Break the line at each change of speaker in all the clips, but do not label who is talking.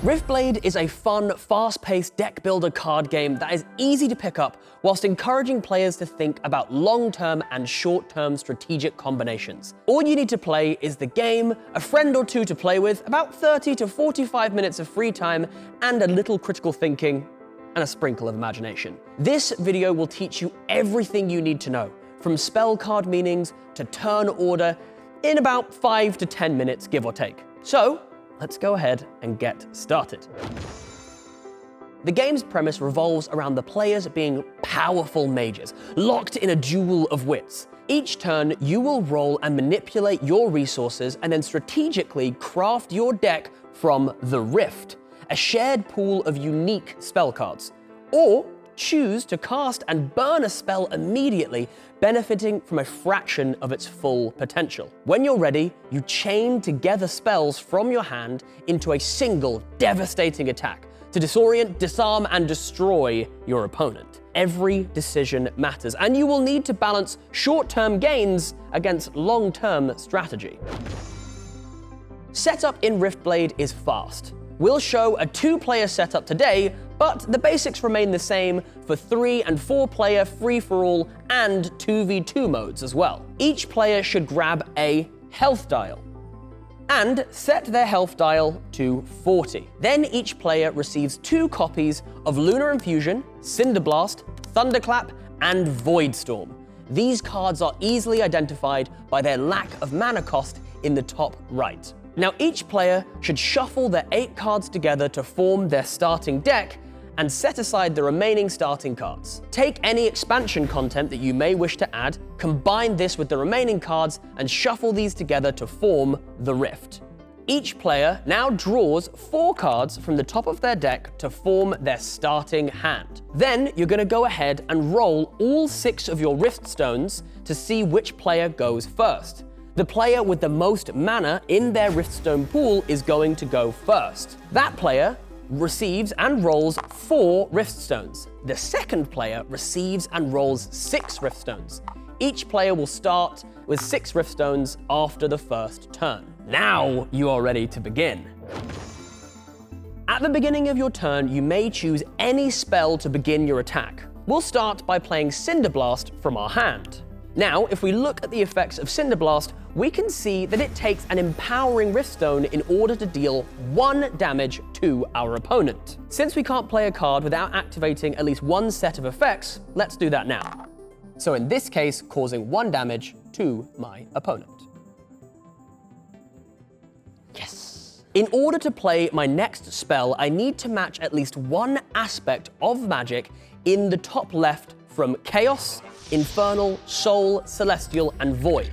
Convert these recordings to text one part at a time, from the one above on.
Riftblade is a fun, fast-paced deck builder card game that is easy to pick up whilst encouraging players to think about long-term and short-term strategic combinations. All you need to play is the game, a friend or two to play with, about 30 to 45 minutes of free time, and a little critical thinking, and a sprinkle of imagination. This video will teach you everything you need to know, from spell card meanings to turn order, in about 5 to 10 minutes, give or take. So, let's go ahead and get started. The game's premise revolves around the players being powerful mages, locked in a duel of wits. Each turn, you will roll and manipulate your resources and then strategically craft your deck from the Rift, a shared pool of unique spell cards. Or choose to cast and burn a spell immediately, benefiting from a fraction of its full potential. When you're ready, you chain together spells from your hand into a single devastating attack to disorient, disarm, and destroy your opponent. Every decision matters, and you will need to balance short-term gains against long-term strategy. Setup in Riftblade is fast. We'll show a 2-player setup today, but the basics remain the same for 3 and 4-player free-for-all and 2v2 modes as well. Each player should grab a health dial and set their health dial to 40. Then each player receives 2 copies of Lunar Infusion, Cinderblast, Thunderclap, and Voidstorm. These cards are easily identified by their lack of mana cost in the top right. Now, each player should shuffle their 8 cards together to form their starting deck and set aside the remaining starting cards. Take any expansion content that you may wish to add, combine this with the remaining cards, and shuffle these together to form the Rift. Each player now draws 4 cards from the top of their deck to form their starting hand. Then you're going to go ahead and roll all 6 of your Rift Stones to see which player goes first. The player with the most mana in their Riftstone pool is going to go first. That player receives and rolls 4 Riftstones. The second player receives and rolls 6 Riftstones. Each player will start with 6 Riftstones after the first turn. Now you are ready to begin. At the beginning of your turn, you may choose any spell to begin your attack. We'll start by playing Cinderblast from our hand. Now, if we look at the effects of Cinderblast, we can see that it takes an empowering Riftstone in order to deal 1 damage to our opponent. Since we can't play a card without activating at least 1 set of effects, let's do that now. So in this case, causing 1 damage to my opponent. Yes! In order to play my next spell, I need to match at least 1 aspect of magic in the top left from Chaos, Infernal, Soul, Celestial, and Void.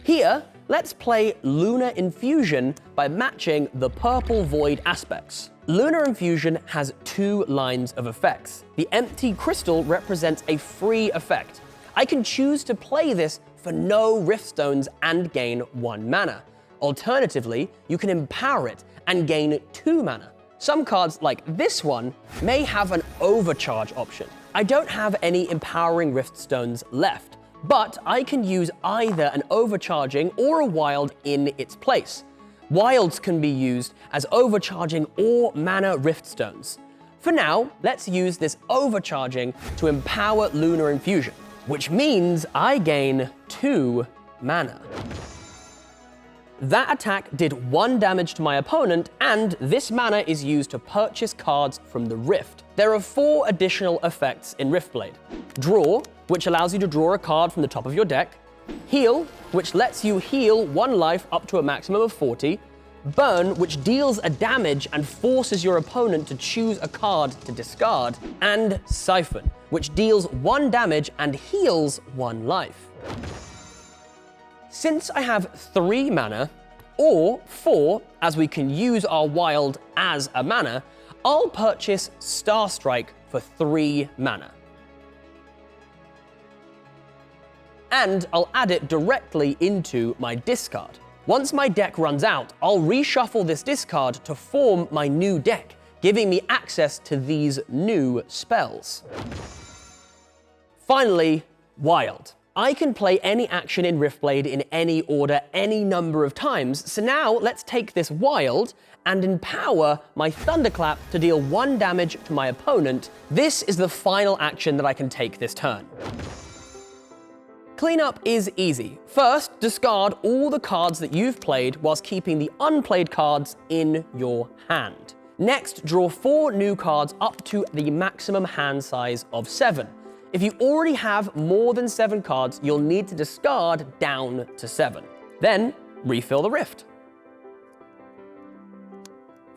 Here, let's play Lunar Infusion by matching the purple Void aspects. Lunar Infusion has 2 lines of effects. The empty crystal represents a free effect. I can choose to play this for no Riftstones and gain 1 mana. Alternatively, you can empower it and gain 2 mana. Some cards, like this one, may have an overcharge option. I don't have any empowering Riftstones left, but I can use either an overcharging or a wild in its place. Wilds can be used as overcharging or mana Riftstones. For now, let's use this overcharging to empower Lunar Infusion, which means I gain 2 mana. That attack did 1 damage to my opponent, and this mana is used to purchase cards from the Rift. There are 4 additional effects in Riftblade. Draw, which allows you to draw a card from the top of your deck. Heal, which lets you heal 1 life up to a maximum of 40. Burn, which deals a damage and forces your opponent to choose a card to discard. And Siphon, which deals 1 damage and heals 1 life. Since I have 3 mana, or 4, as we can use our wild as a mana, I'll purchase Starstrike for 3 mana. And I'll add it directly into my discard. Once my deck runs out, I'll reshuffle this discard to form my new deck, giving me access to these new spells. Finally, Wild. I can play any action in Riftblade in any order any number of times, so now let's take this wild and empower my Thunderclap to deal 1 damage to my opponent. This is the final action that I can take this turn. Cleanup is easy. First, discard all the cards that you've played whilst keeping the unplayed cards in your hand. Next, draw 4 new cards up to the maximum hand size of 7. If you already have more than 7 cards, you'll need to discard down to 7. Then, refill the rift.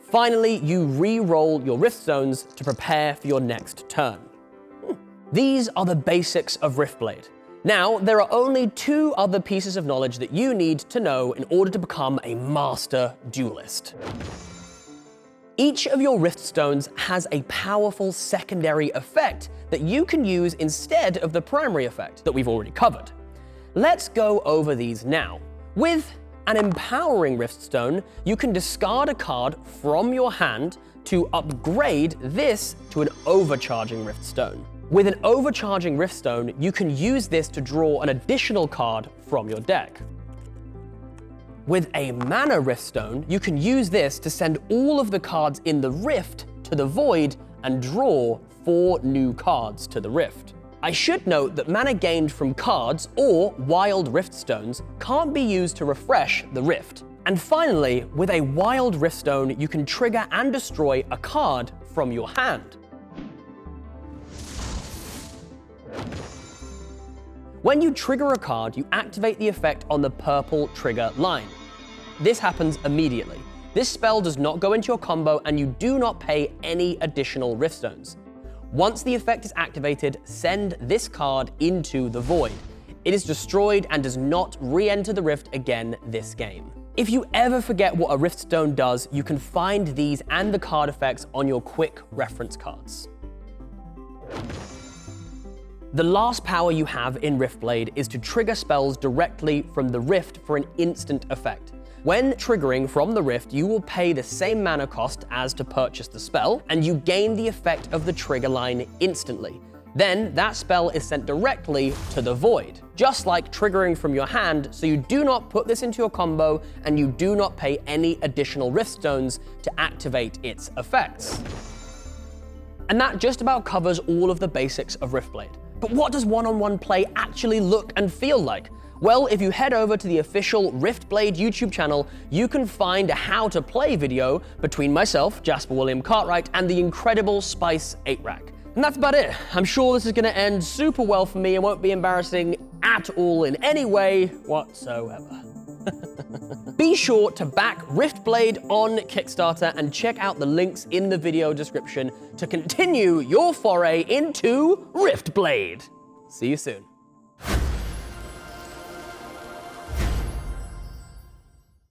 Finally, you re-roll your rift stones to prepare for your next turn. These are the basics of Riftblade. Now, there are only 2 other pieces of knowledge that you need to know in order to become a master duelist. Each of your rift stones has a powerful secondary effect that you can use instead of the primary effect that we've already covered. Let's go over these now. With an empowering rift stone, you can discard a card from your hand to upgrade this to an overcharging rift stone. With an overcharging rift stone, you can use this to draw an additional card from your deck. With a mana rift stone, you can use this to send all of the cards in the rift to the void and draw 4 new cards to the rift. I should note that mana gained from cards or wild rift stones can't be used to refresh the rift. And finally, with a wild rift stone, you can trigger and destroy a card from your hand. When you trigger a card, you activate the effect on the purple trigger line. This happens immediately. This spell does not go into your combo and you do not pay any additional rift stones. Once the effect is activated, send this card into the void. It is destroyed and does not re-enter the rift again this game. If you ever forget what a rift stone does, you can find these and the card effects on your quick reference cards. The last power you have in Riftblade is to trigger spells directly from the rift for an instant effect. When triggering from the rift, you will pay the same mana cost as to purchase the spell, and you gain the effect of the trigger line instantly. Then that spell is sent directly to the void, just like triggering from your hand, so you do not put this into your combo and you do not pay any additional rift stones to activate its effects. And that just about covers all of the basics of Riftblade. But what does one-on-one play actually look and feel like? Well, if you head over to the official Riftblade YouTube channel, you can find a how to play video between myself, Jasper William Cartwright, and the incredible Spice 8-Rack. And that's about it. I'm sure this is gonna end super well for me and won't be embarrassing at all in any way whatsoever. Be sure to back Riftblade on Kickstarter and check out the links in the video description to continue your foray into Riftblade. See you soon.